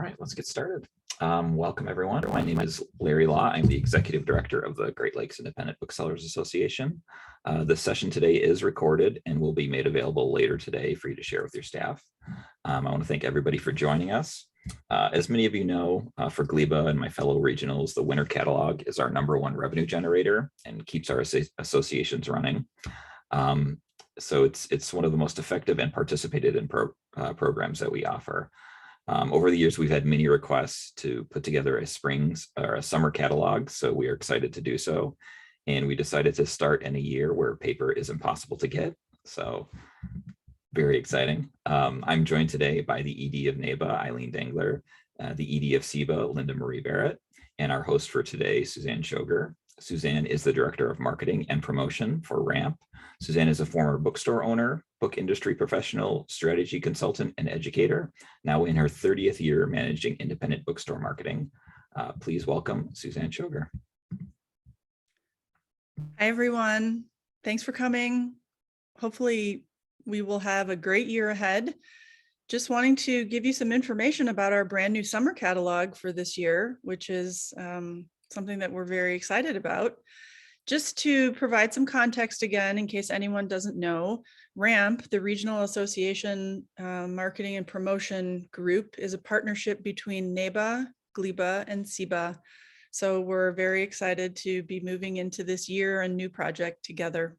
right, let's get started. Welcome, everyone. My name is Larry Law. I'm the Executive Director of the Great Lakes Independent Booksellers Association. This session today is recorded and will be made available later today for you to share with your staff. I want to thank everybody for joining us. As many of you know, for GLEBA and my fellow regionals, the winter catalog is our #1 revenue generator and keeps our associations running. So it's one of the most effective and participated in programs that we offer. Over the years, we've had many requests to put together a spring's or a summer catalog, so we are excited to do so. And we decided to start in a year where paper is impossible to get, so very exciting. I'm joined today by the ED of NABA, Eileen Dangler, the ED of SEBA, Linda Marie Barrett, and our host for today, Suzanne Schoger. Suzanne is the Director of Marketing and Promotion for RAMP. Suzanne is a former bookstore owner, book industry professional, strategy consultant, and educator, now in her 30th year managing independent bookstore marketing. Please welcome Suzanne Schoger. Hi, everyone. Thanks for coming. Hopefully we will have a great year ahead. Just wanting to give you some information about our brand new summer catalog for this year, which is something that we're very excited about. Just to provide some context again, in case anyone doesn't know, RAMP, the Regional Association Marketing and Promotion Group, is a partnership between NABA, GLEBA, and SEBA. So we're very excited to be moving into this year and new project together.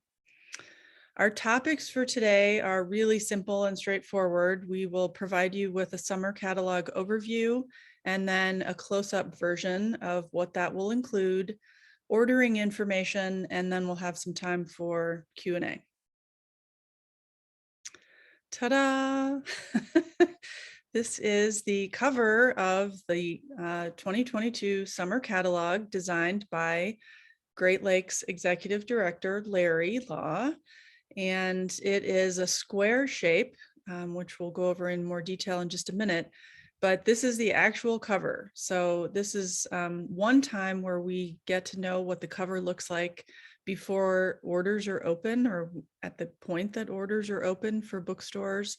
Our topics for today are really simple and straightforward. We will provide you with a summer catalog overview and then a close-up version of what that will include, ordering information, and then we'll have some time for Q&A. Ta-da! This is the cover of the 2022 summer catalog designed by Great Lakes Executive Director Larry Law. And it is a square shape, which we'll go over in more detail in just a minute. But this is the actual cover. So this is one time where we get to know what the cover looks like before orders are open, or at the point that orders are open for bookstores.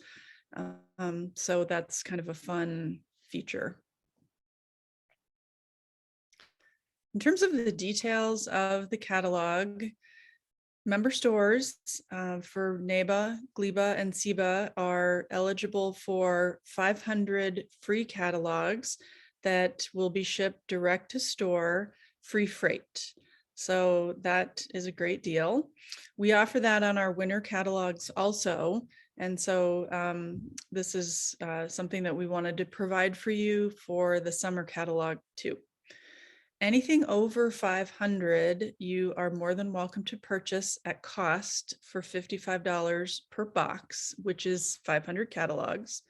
So that's kind of a fun feature. In terms of the details of the catalog, member stores for NABA, GLEBA, and SEBA are eligible for 500 free catalogs that will be shipped direct to store, free freight. So that is a great deal. We offer that on our winter catalogs also. And so this is something that we wanted to provide for you for the summer catalog too. Anything over 500, you are more than welcome to purchase at cost for $55 per box, which is 500 catalogs.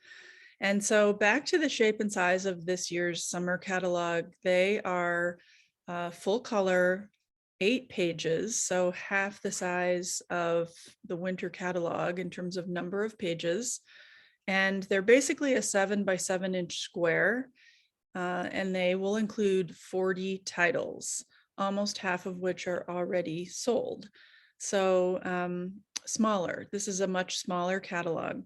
And so back to the shape and size of this year's summer catalog, they are full color, 8 pages, so half the size of the winter catalog in terms of number of pages. And they're basically a 7 by 7 inch square. And they will include 40 titles, almost half of which are already sold. So smaller. This is a much smaller catalog.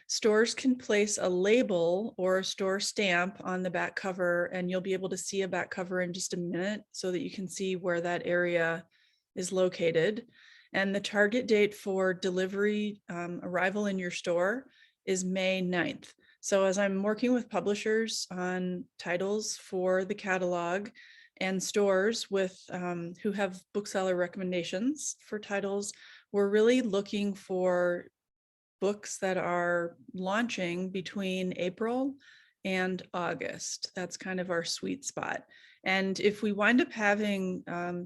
Stores can place a label or a store stamp on the back cover, and you'll be able to see a back cover in just a minute so that you can see where that area is located. And the target date for delivery arrival in your store is May 9th. So as I'm working with publishers on titles for the catalog and stores with who have bookseller recommendations for titles, we're really looking for books that are launching between April and August. That's kind of our sweet spot. And if we wind up having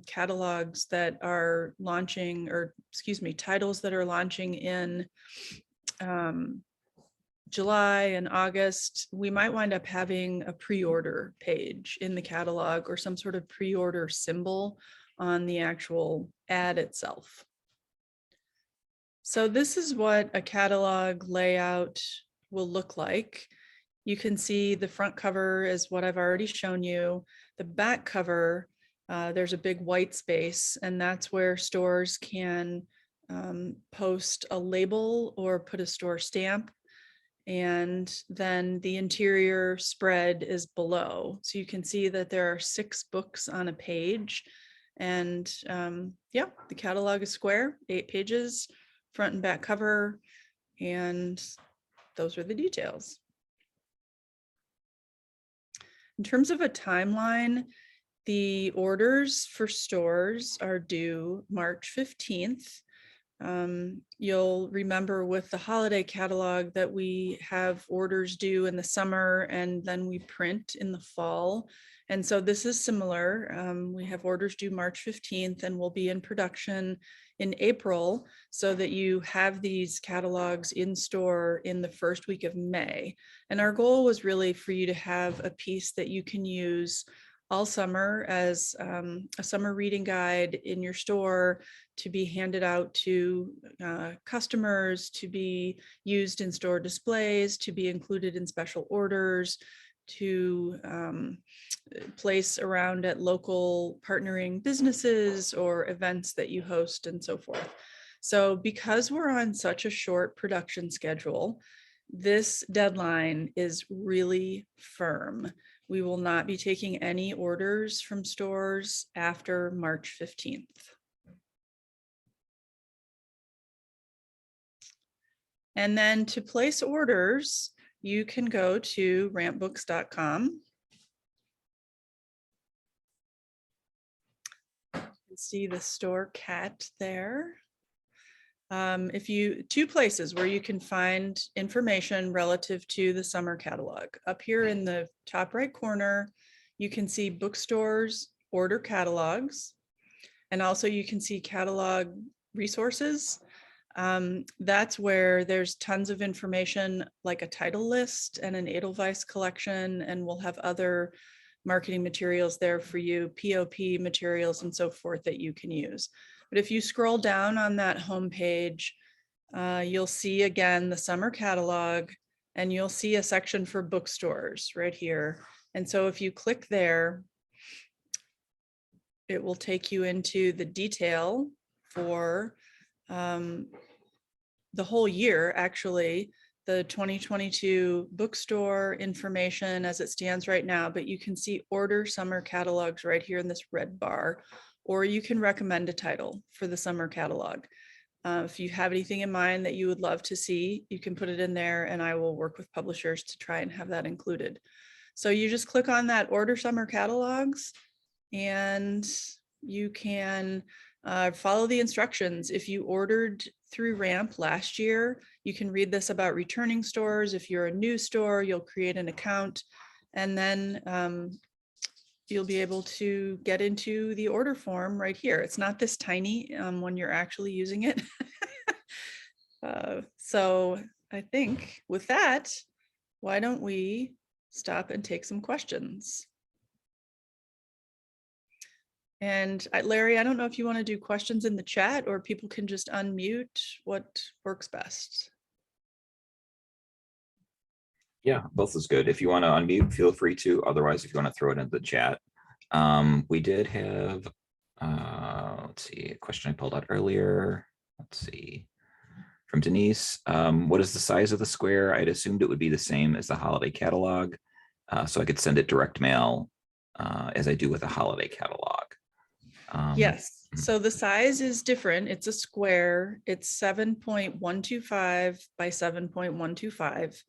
catalogs that are launching, or excuse me, titles that are launching in July and August, we might wind up having a pre-order page in the catalog or some sort of pre-order symbol on the actual ad itself. So this is what a catalog layout will look like. You can see the front cover is what I've already shown you. The back cover, there's a big white space, and that's where stores can post a label or put a store stamp. and then the interior spread is below. So you can see that there are 6 books on a page. And yeah, the catalog is square, 8 pages, front and back cover, and those are the details. In terms of a timeline, the orders for stores are due March 15th. You'll remember with the holiday catalog that we have orders due in the summer and then we print in the fall. And so this is similar. We have orders due March 15th and will be in production in April so that you have these catalogs in store in the first week of May. And our goal was really for you to have a piece that you can use all summer as a summer reading guide in your store, to be handed out to customers, to be used in store displays, to be included in special orders, to place around at local partnering businesses or events that you host and so forth. So because we're on such a short production schedule, this deadline is really firm. We will not be taking any orders from stores after March 15th. And then to place orders, you can go to rampbooks.com. You can see the store cat there. Two places where you can find information relative to the summer catalog. Up here in the top right corner, you can see bookstores order catalogs, and also you can see catalog resources. That's where there's tons of information like a title list and an Edelweiss collection, and we'll have other marketing materials there for you, POP materials and so forth that you can use. But if you scroll down on that homepage, you'll see again the summer catalog, and you'll see a section for bookstores right here. And so if you click there, it will take you into the detail for the whole year, actually, the 2022 bookstore information as it stands right now, but you can see order summer catalogs right here in this red bar, or you can recommend a title for the summer catalog. If you have anything in mind that you would love to see, you can put it in there and I will work with publishers to try and have that included. So you just click on that order summer catalogs and you can follow the instructions. If you ordered through RAMP last year, you can read this about returning stores. If you're a new store, you'll create an account and then you'll be able to get into the order form right here. It's not this tiny when you're actually using it. So I think with that, why don't we stop and take some questions? And Larry, I don't know if you want to do questions in the chat or people can just unmute. What works best? Yeah, both is good. If you want to unmute, feel free to. Otherwise, if you want to throw it into the chat. We did have, let's see, a question I pulled out earlier. Let's see, from Denise. What is the size of the square? I'd assumed it would be the same as the holiday catalog, so I could send it direct mail as I do with a holiday catalog. Yes, so the size is different. It's a square. It's 7.125 by 7.125.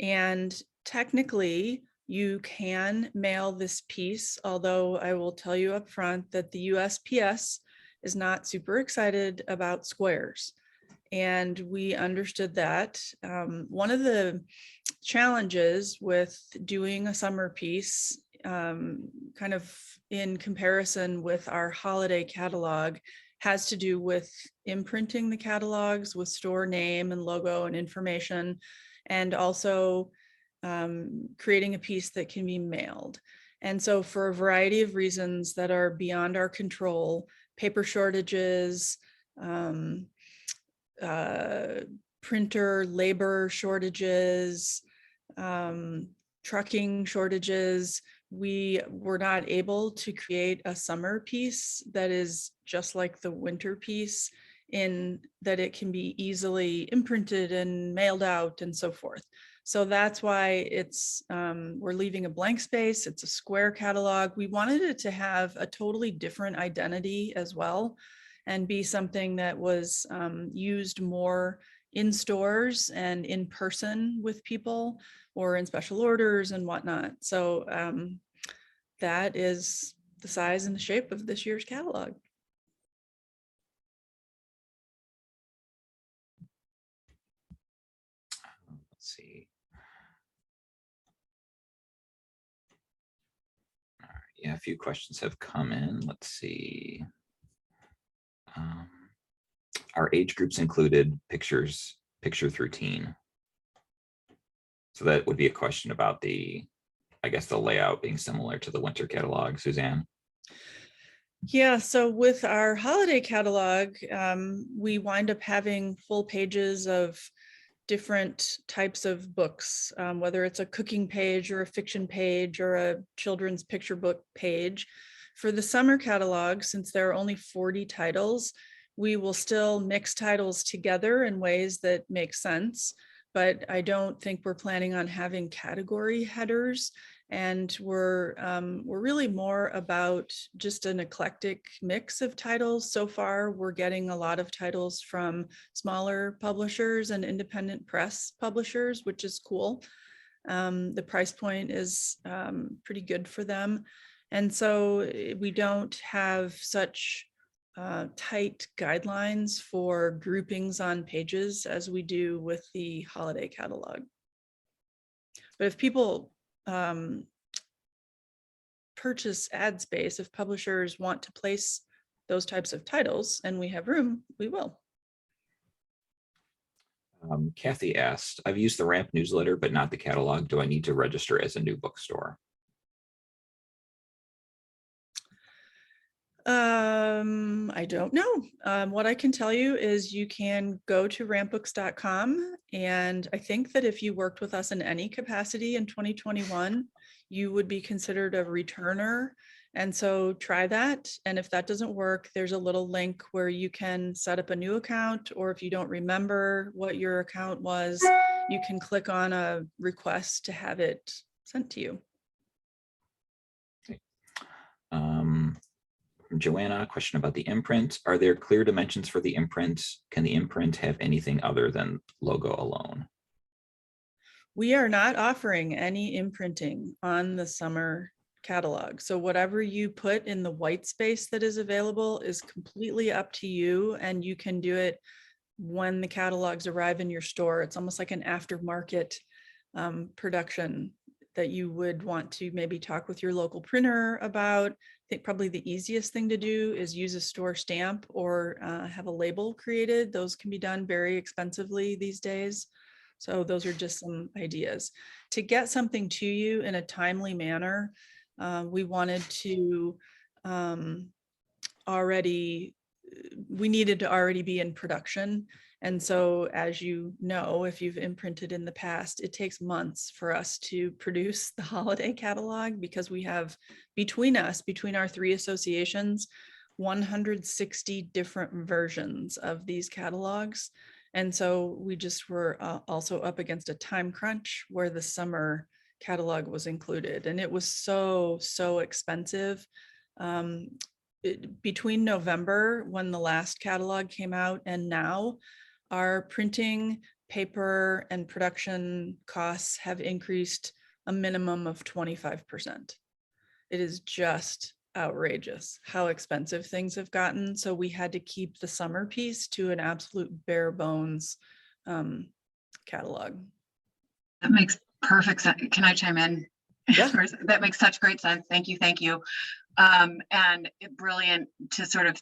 And technically, you can mail this piece, although I will tell you up front that the USPS is not super excited about squares. And we understood that. One of the challenges with doing a summer piece, kind of in comparison with our holiday catalog, has to do with imprinting the catalogs with store name and logo and information, and also creating a piece that can be mailed. And so for a variety of reasons that are beyond our control, paper shortages, printer labor shortages, trucking shortages, we were not able to create a summer piece that is just like the winter piece, in that it can be easily imprinted and mailed out and so forth. So that's why it's we're leaving a blank space. It's a square catalog. We wanted it to have a totally different identity as well, and be something that was used more in stores and in person with people, or in special orders and whatnot. So that is the size and the shape of this year's catalog. Let's see. All right. Yeah, a few questions have come in. Let's see. Are age groups included picture through teen? So that would be a question about I guess the layout being similar to the winter catalog, Suzanne. Yeah, so with our holiday catalog, we wind up having full pages of different types of books, whether it's a cooking page or a fiction page or a children's picture book page. For the summer catalog, since there are only 40 titles, we will still mix titles together in ways that make sense, but I don't think we're planning on having category headers. And we're really more about just an eclectic mix of titles. So far, we're getting a lot of titles from smaller publishers and independent press publishers, which is cool. The price point is pretty good for them. And so we don't have such tight guidelines for groupings on pages as we do with the holiday catalog. But if people purchase ad space, if publishers want to place those types of titles and we have room, we will. Kathy asked, I've used the RAMP newsletter, but not the catalog. Do I need to register as a new bookstore? I don't know. What I can tell you is you can go to rampbooks.com. And I think that if you worked with us in any capacity in 2021, you would be considered a returner. And so try that. And if that doesn't work, there's a little link where you can set up a new account, or if you don't remember what your account was, you can click on a request to have it sent to you. Okay. Joanna, question about the imprint. Are there clear dimensions for the imprint? Can the imprint have anything other than logo alone? We are not offering any imprinting on the summer catalog. So whatever you put in the white space that is available is completely up to you, and you can do it when the catalogs arrive in your store. It's almost like an aftermarket production that you would want to maybe talk with your local printer about. I think probably the easiest thing to do is use a store stamp or have a label created. Those can be done very expensively these days. So those are just some ideas. To get something to you in a timely manner, we wanted to we needed to already be in production. And so, as you know, if you've imprinted in the past, it takes months for us to produce the holiday catalog, because we have between our three associations, 160 different versions of these catalogs. And so we just were also up against a time crunch where the summer catalog was included, and it was so expensive. Between November, when the last catalog came out, and now, our printing, paper, and production costs have increased a minimum of 25%. It is just outrageous how expensive things have gotten. So we had to keep the summer piece to an absolute bare bones catalog. That makes perfect sense. Can I chime in? Yeah. That makes such great sense. Thank you. And brilliant to sort of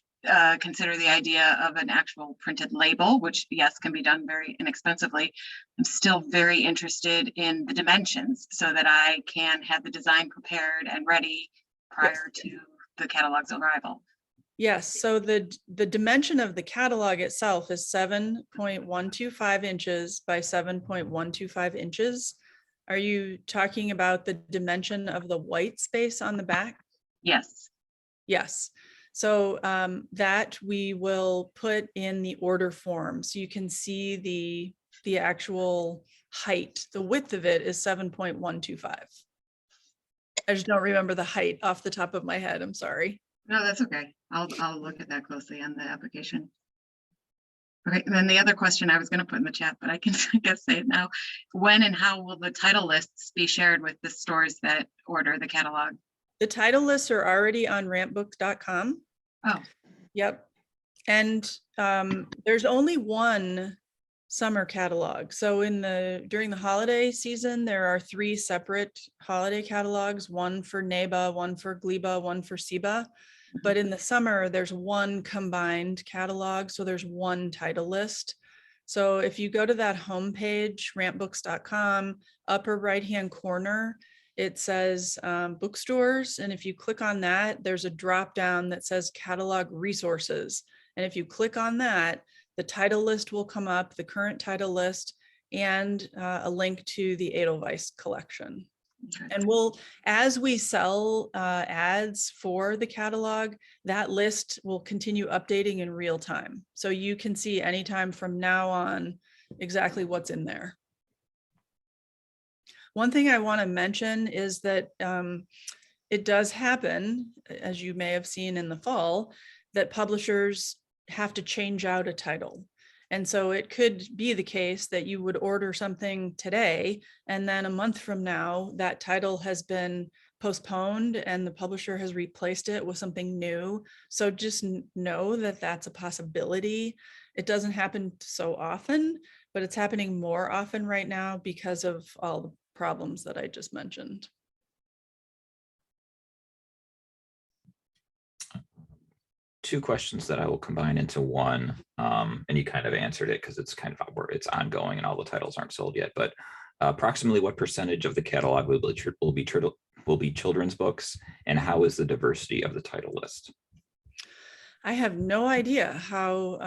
consider the idea of an actual printed label, which yes, can be done very inexpensively. I'm still very interested in the dimensions so that I can have the design prepared and ready prior to the catalog's arrival. Yes, so the dimension of the catalog itself is 7.125 inches by 7.125 inches. Are you talking about the dimension of the white space on the back? Yes. Yes. So that we will put in the order form, so you can see the actual height. The width of it is 7.125. I just don't remember the height off the top of my head. I'm sorry. No, that's okay. I'll look at that closely on the application. Okay, and then the other question I was going to put in the chat, but I can I guess say it now. When and how will the title lists be shared with the stores that order the catalog? The title lists are already on rampbooks.com. Oh, Yep. And there's only one summer catalog. So during the holiday season, there are 3 separate holiday catalogs, one for NABA, one for GLIBA, one for SIBA. But in the summer, there's one combined catalog. So there's one title list. So if you go to that homepage, rampbooks.com, upper right-hand corner, it says bookstores. And if you click on that, there's a drop down that says catalog resources. And if you click on that, the title list will come up, the current title list, and a link to the Edelweiss collection. okay. And as we sell ads for the catalog, that list will continue updating in real time. So you can see anytime from now on exactly what's in there. One thing I want to mention is that it does happen, as you may have seen in the fall, that publishers have to change out a title. And so it could be the case that you would order something today, and then a month from now, that title has been postponed and the publisher has replaced it with something new. So just know that that's a possibility. It doesn't happen so often, but it's happening more often right now because of all the problems that I just mentioned. Two questions that I will combine into one, and you kind of answered it because it's kind of where it's ongoing and all the titles aren't sold yet. But approximately what percentage of the catalog will be children's books, and how is the diversity of the title list? I have no idea how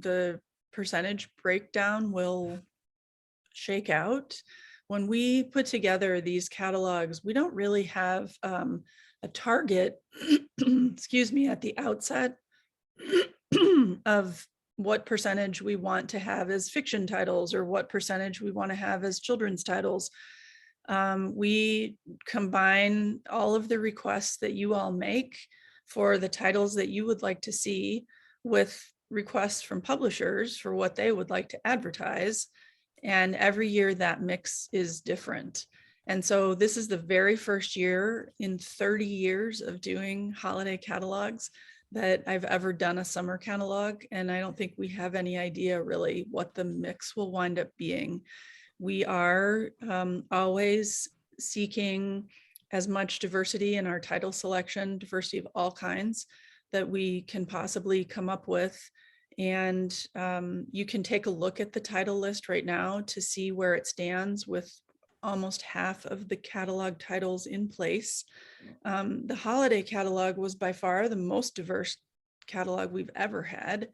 the percentage breakdown will shake out. When we put together these catalogs, we don't really have a target, excuse me, at the outset of what percentage we want to have as fiction titles or what percentage we want to have as children's titles. We combine all of the requests that you all make for the titles that you would like to see with requests from publishers for what they would like to advertise. And every year that mix is different. And so this is the very first year in 30 years of doing holiday catalogs that I've ever done a summer catalog. And I don't think we have any idea really what the mix will wind up being. We are always seeking as much diversity in our title selection, diversity of all kinds that we can possibly come up with. And you can take a look at the title list right now to see where it stands with almost half of the catalog titles in place. The holiday catalog was by far the most diverse catalog we've ever had.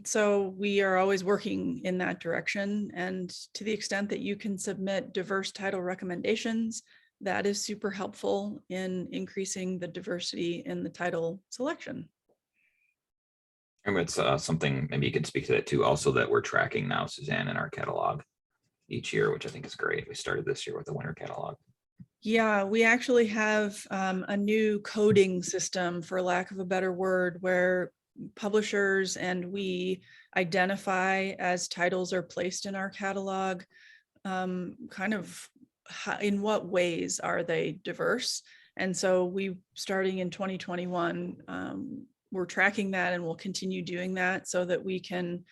So we are always working in that direction. And to the extent that you can submit diverse title recommendations, that is super helpful in increasing the diversity in the title selection. And it's something, maybe you could speak to that too, also that we're tracking now, Suzanne, in our catalog each year, which I think is great. We started this year with the winter catalog. Yeah, we actually have a new coding system, for lack of a better word, where publishers and we identify as titles are placed in our catalog, kind of in what ways are they diverse. And so we, starting in 2021, we're tracking that and we'll continue doing that so that we can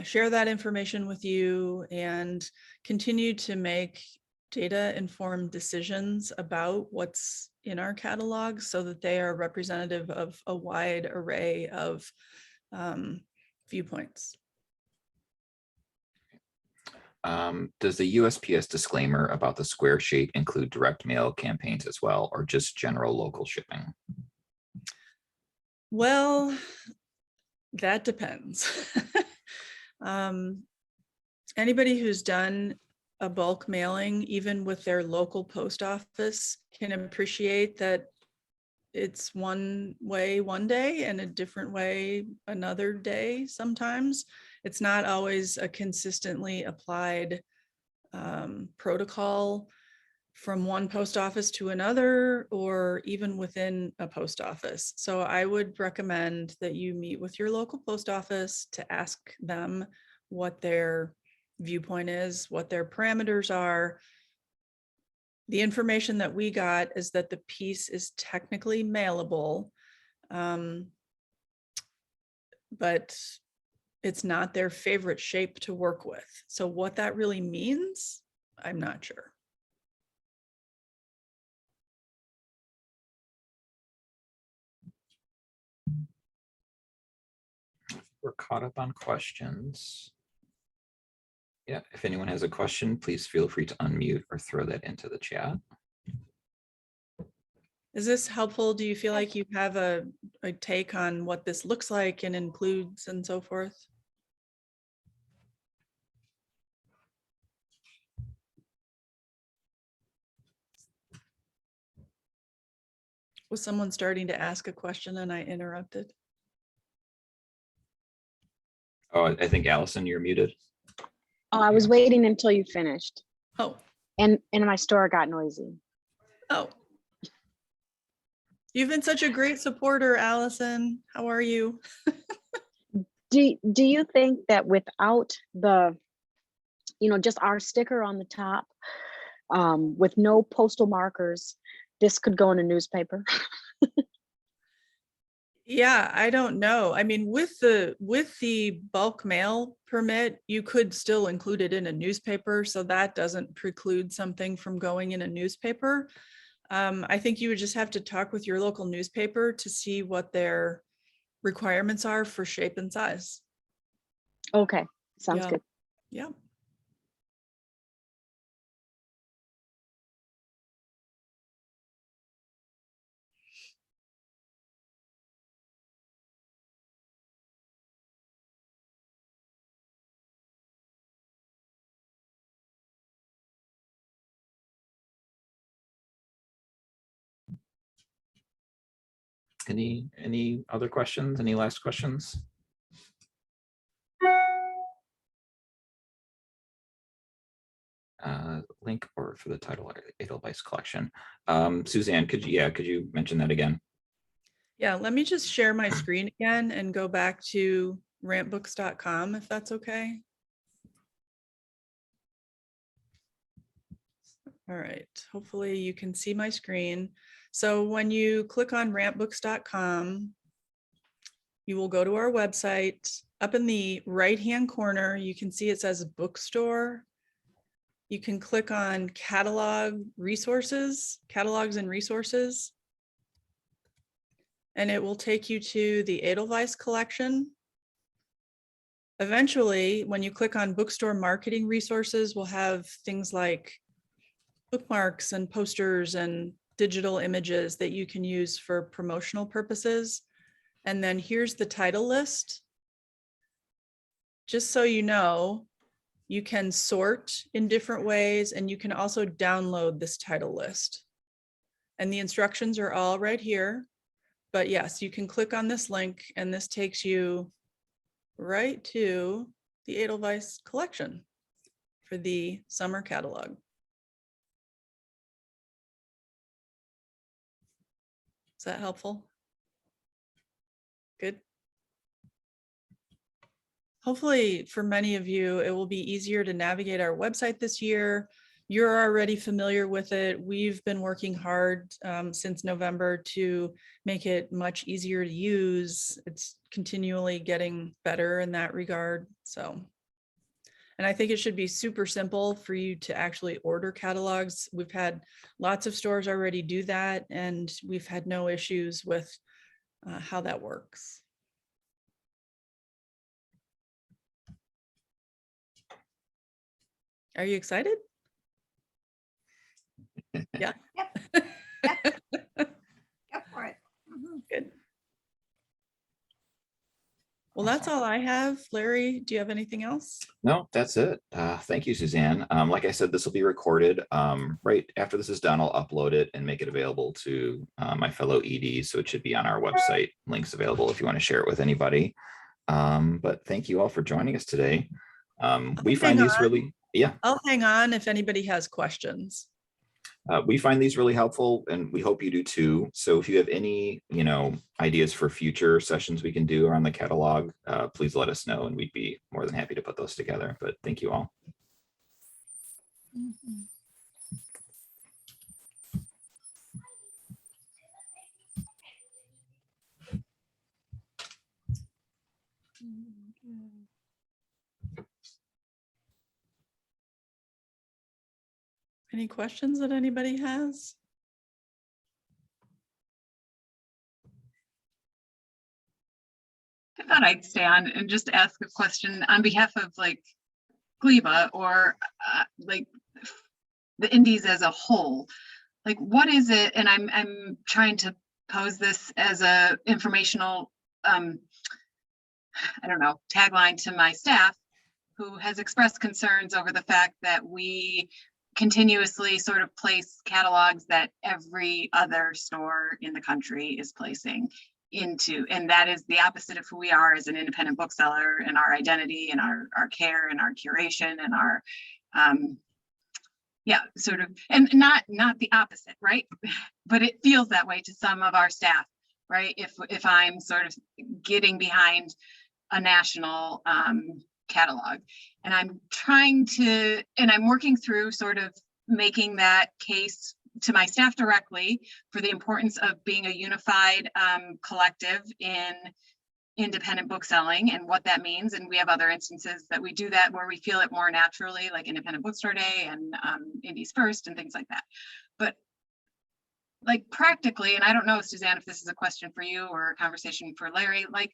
share that information with you and continue to make data-informed decisions about what's in our catalog so that they are representative of a wide array of viewpoints. Does the USPS disclaimer about the square shape include direct mail campaigns as well, or just general local shipping? Well, that depends. Anybody who's done a bulk mailing, even with their local post office, can appreciate that it's one way one day and a different way another day sometimes. It's not always a consistently applied protocol from one post office to another, or even within a post office. So I would recommend that you meet with your local post office to ask them what their viewpoint is, what their parameters are. The information that we got is that the piece is technically mailable, but it's not their favorite shape to work with. So what that really means, I'm not sure. We're caught up on questions. Yeah, if anyone has a question, please feel free to unmute or throw that into the chat. Is this helpful? Do you feel like you have a take on what this looks like and includes and so forth? Was someone starting to ask a question and I interrupted? Oh, I think Allison, you're muted. Oh, I was waiting until you finished. Oh, And my store got noisy. oh. You've been such a great supporter, Allison. How are you? Do you think that without the, just our sticker on the top, with no postal markers, this could go in a newspaper? Yeah, I don't know. I mean, with the bulk mail permit, you could still include it in a newspaper, so that doesn't preclude something from going in a newspaper. I think you would just have to talk with your local newspaper to see what their requirements are for shape and size. Okay, sounds good. Yeah. Any other questions? Any last questions? Link or for the title Edelweiss collection. Suzanne, could you mention that again? Yeah, let me just share my screen again and go back to rantbooks.com if that's okay. All right, hopefully you can see my screen. So when you click on rantbooks.com, you will go to our website. Up in the right-hand corner, you can see it says Bookstore. You can click on catalogs and resources, and it will take you to the Edelweiss collection. Eventually, when you click on Bookstore marketing resources, we'll have things like bookmarks and posters and digital images that you can use for promotional purposes. And then here's the title list. Just so you know, you can sort in different ways, and you can also download this title list. And the instructions are all right here. But yes, you can click on this link and this takes you right to the Edelweiss collection for the summer catalog. Is that helpful? Good. Hopefully for many of you, it will be easier to navigate our website this year. You're already familiar with it. We've been working hard since November to make it much easier to use. It's continually getting better in that regard. And I think it should be super simple for you to actually order catalogs. We've had lots of stores already do that, and we've had no issues with how that works. Are you excited? Yeah. Yep. Yep. Go for it. Good. Well, that's all I have. Larry, do you have anything else? No, that's it. Thank you, Suzanne. Like I said, this will be recorded. Right after this is done, I'll upload it and make it available to my fellow EDs. So it should be on our website. Links available if you want to share it with anybody. But thank you all for joining us today. We find these really, Yeah, I'll hang on if anybody has questions. we find these really helpful, and we hope you do too. So if you have any, ideas for future sessions we can do around the catalog, please let us know, and we'd be more than happy to put those together. But thank you all. Any questions that anybody has? I thought I'd stay on and just ask a question on behalf of like Gleba or like the Indies as a whole. Like, what is it? And I'm trying to pose this as a informational, I don't know, tagline to my staff, who has expressed concerns over the fact that we continuously sort of place catalogs that every other store in the country is placing into, and that is the opposite of who we are as an independent bookseller, and our identity and our care and our curation and our yeah, sort of, and not the opposite, right? But it feels that way to some of our staff, right? If I'm sort of getting behind a national catalog, and I'm working through sort of making that case to my staff directly for the importance of being a unified collective in independent bookselling and what that means. And we have other instances that we do that where we feel it more naturally, like Independent Bookstore Day and Indies First and things like that. But like practically, and I don't know, Suzanne, if this is a question for you or a conversation for Larry, like,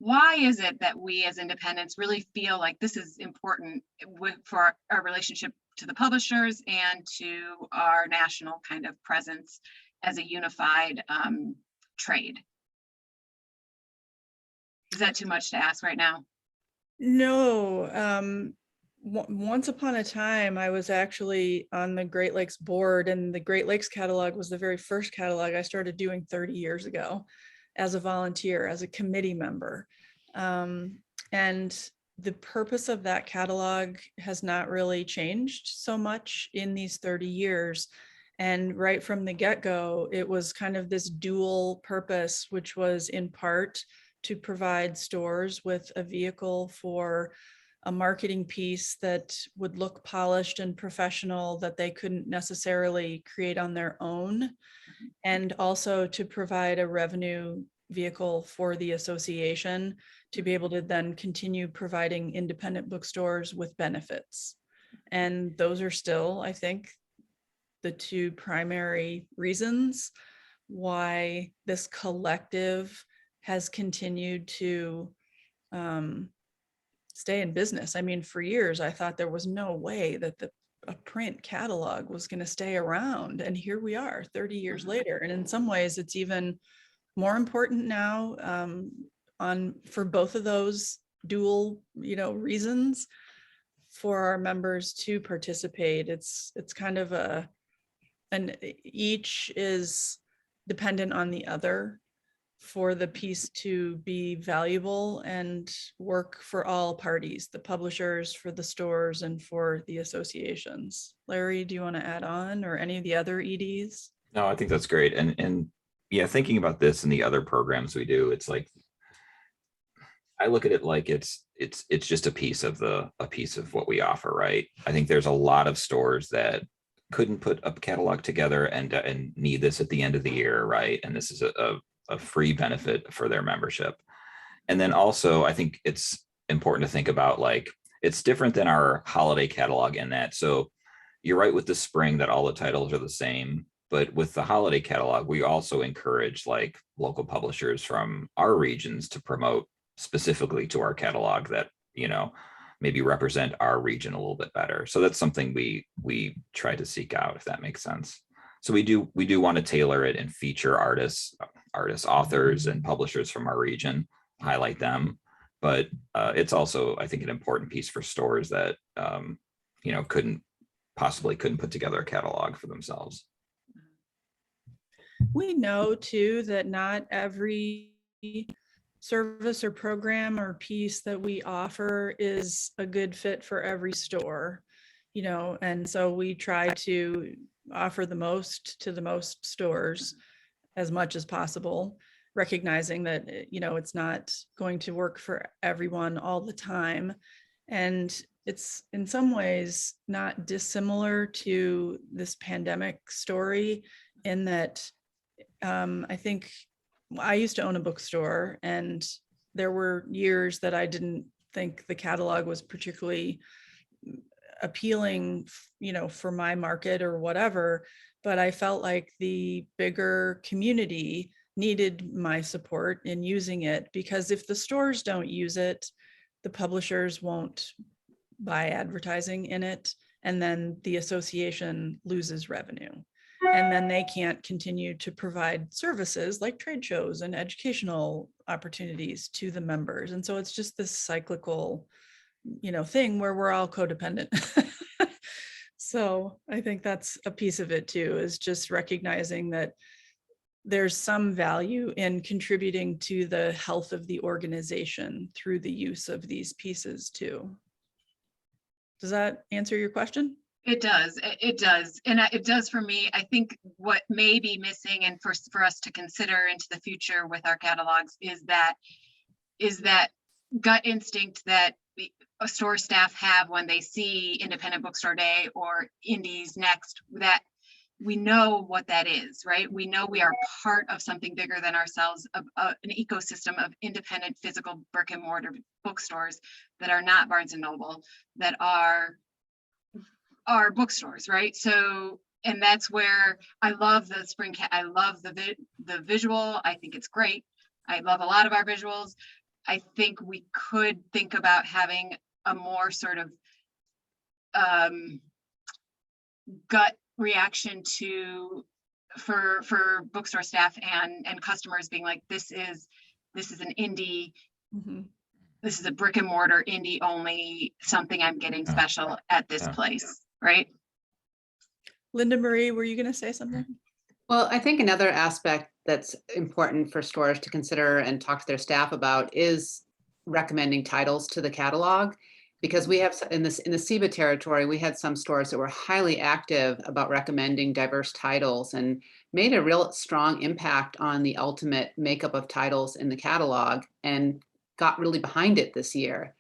why is it that we as independents really feel like this is important for our relationship to the publishers and to our national kind of presence as a unified trade? Is that too much to ask right now? No. Once upon a time, I was actually on the Great Lakes board, and the Great Lakes catalog was the very first catalog I started doing 30 years ago as a volunteer, as a committee member. And the purpose of that catalog has not really changed so much in these 30 years. And right from the get-go, it was kind of this dual purpose, which was in part to provide stores with a vehicle for a marketing piece that would look polished and professional that they couldn't necessarily create on their own, and also to provide a revenue vehicle for the association to be able to then continue providing independent bookstores with benefits. And those are still, I think, the two primary reasons why this collective has continued to stay in business. I mean, for years, I thought there was no way that a print catalog was going to stay around. And here we are 30 years later. And in some ways, it's even more important now for both of those dual, reasons for our members to participate. It's kind of and each is dependent on the other for the piece to be valuable and work for all parties, the publishers, for the stores, and for the associations. Larry, do you want to add on, or any of the other EDs? No, I think that's great. And yeah, thinking about this and the other programs we do, it's like, I look at it like it's just a piece of what we offer, right? I think there's a lot of stores that couldn't put a catalog together and need this at the end of the year, right? And this is a free benefit for their membership. And then also, I think it's important to think about, like, it's different than our holiday catalog in that. So you're right with the spring that all the titles are the same, but with the holiday catalog, we also encourage like local publishers from our regions to promote specifically to our catalog that, maybe represent our region a little bit better. So that's something we try to seek out, if that makes sense. So we do want to tailor it and feature artists, authors, and publishers from our region, highlight them. But it's also, I think, an important piece for stores that couldn't put together a catalog for themselves. We know too that not every service or program or piece that we offer is a good fit for every store. you know, and so we try to offer the most to the most stores as much as possible, recognizing that, you know, it's not going to work for everyone all the time. And it's in some ways not dissimilar to this pandemic story in that I think I used to own a bookstore, and there were years that I didn't think the catalog was particularly appealing, you know, for my market or whatever, but I felt like the bigger community needed my support in using it, because if the stores don't use it, the publishers won't buy advertising in it, and then the association loses revenue. And then they can't continue to provide services like trade shows and educational opportunities to the members. And so it's just this cyclical, you know, thing where we're all codependent. So I think that's a piece of it too, is just recognizing that there's some value in contributing to the health of the organization through the use of these pieces too. Does that answer your question? It does. It does. And it does for me. I think what may be missing, and for us to consider into the future with our catalogs, is that gut instinct that store staff have when they see Independent Bookstore Day or Indies Next, that we know what that is, right? We know we are part of something bigger than ourselves, an ecosystem of independent physical brick and mortar bookstores that are not Barnes and Noble, that are bookstores, right? So, and that's where I love the spring cat. I love the visual. I think it's great. I love a lot of our visuals. I think we could think about having a more sort of gut reaction to for bookstore staff and customers being like, this is an indie. Mm-hmm. This is a brick and mortar indie only, something I'm getting special at this place, right? Linda Marie, were you going to say something? Well, I think another aspect that's important for stores to consider and talk to their staff about is recommending titles to the catalog, because we have in the SEBA territory, we had some stores that were highly active about recommending diverse titles and made a real strong impact on the ultimate makeup of titles in the catalog and got really behind it this year.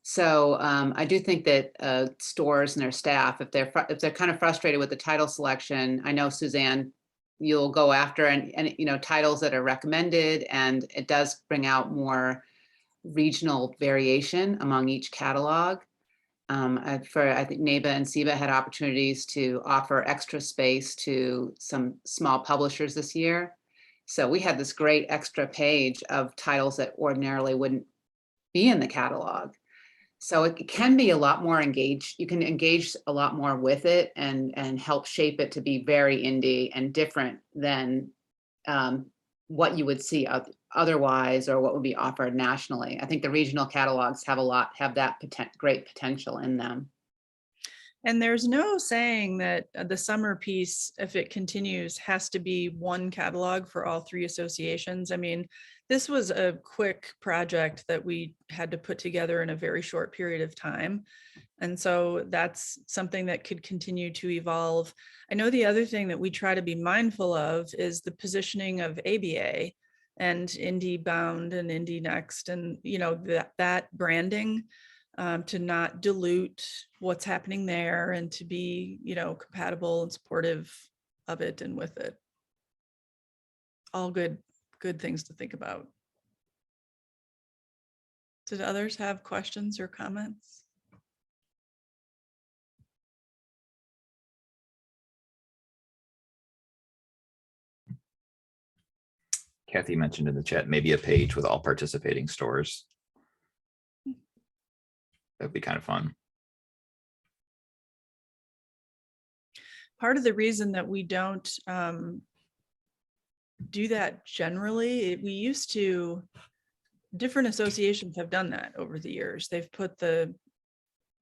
So I do think that stores and their staff, if they're kind of frustrated with the title selection, I know Suzanne, you'll go after and you know, titles that are recommended, and it does bring out more regional variation among each catalog. I think NABA and SEBA had opportunities to offer extra space to some small publishers this year. So we had this great extra page of titles that ordinarily wouldn't be in the catalog. So it can be a lot more engaged. You can engage a lot more with it and help shape it to be very indie and different than what you would see otherwise, or what would be offered nationally. I think the regional catalogs have that great potential in them. And there's no saying that the summer piece, if it continues, has to be one catalog for all three associations. I mean, this was a quick project that we had to put together in a very short period of time. And so that's something that could continue to evolve. I know the other thing that we try to be mindful of is the positioning of ABA and Indie Bound and Indie Next, and you know, that branding, to not dilute what's happening there, and to be, you know, compatible and supportive of it and with it. All good things to think about. Did others have questions or comments? Kathy mentioned in the chat, maybe a page with all participating stores. That'd be kind of fun. Part of the reason that we don't do that generally, we used to, different associations have done that over the years. They've put the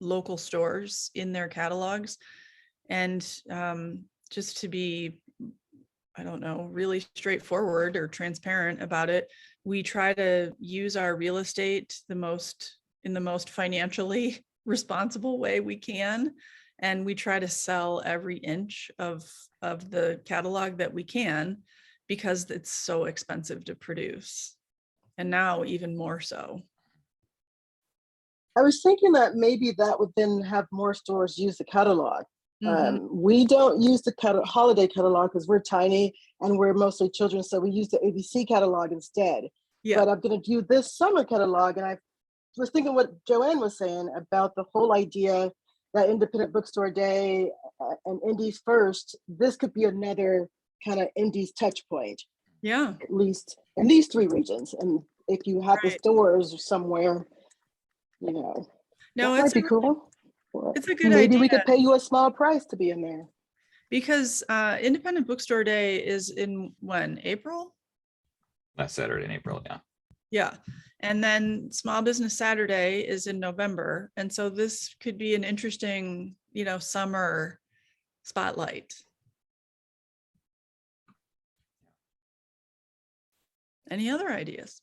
local stores in their catalogs, and just to be, I don't know, really straightforward or transparent about it, we try to use our real estate in the most financially responsible way we can. And we try to sell every inch of the catalog that we can, because it's so expensive to produce. And now even more so. I was thinking that maybe that would then have more stores use the catalog. Mhm. We don't use the holiday catalog because we're tiny and we're mostly children, so we use the ABC catalog instead. Yeah. But I'm going to do this summer catalog, and I was thinking what Joanne was saying about the whole idea that Independent Bookstore Day and Indies First. This could be another kind of Indies touch point, Yeah. at least in these 3 regions. And if you have the Right. stores somewhere, you know, No, that might it's be cool. it's a good Maybe we idea. could pay you a small price to be in there. Because Independent Bookstore Day is in when? April? Last Saturday in April, yeah. Yeah. And then Small Business Saturday is in November. And so this could be an interesting, summer spotlight. Any other ideas?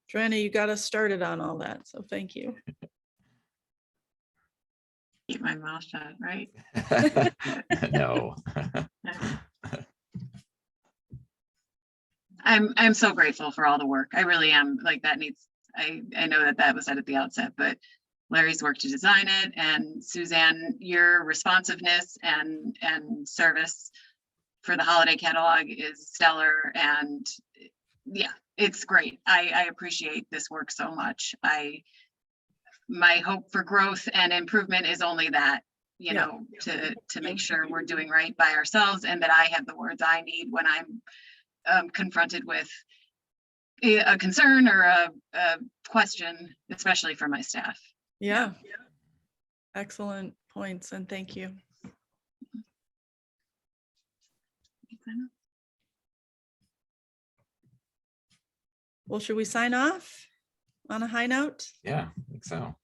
Joanna, you got us started on all that, so thank you. Keep my mouth shut, right? No. I'm so grateful for all the work. I really am. Like, that needs, I know that was said at the outset, but Larry's work to design it, and Suzanne, your responsiveness and service for the holiday catalog is stellar. And yeah, it's great. I appreciate this work so much. My hope for growth and improvement is only that, to make sure we're doing right by ourselves, and that I have the words I need when I'm confronted with a concern or a question, especially for my staff. Yeah. Excellent points, and thank you. Well, should we sign off on a high note? Yeah, I think so.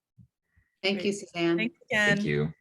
Thank you, Great. Suzanne. Thanks again. Thank you.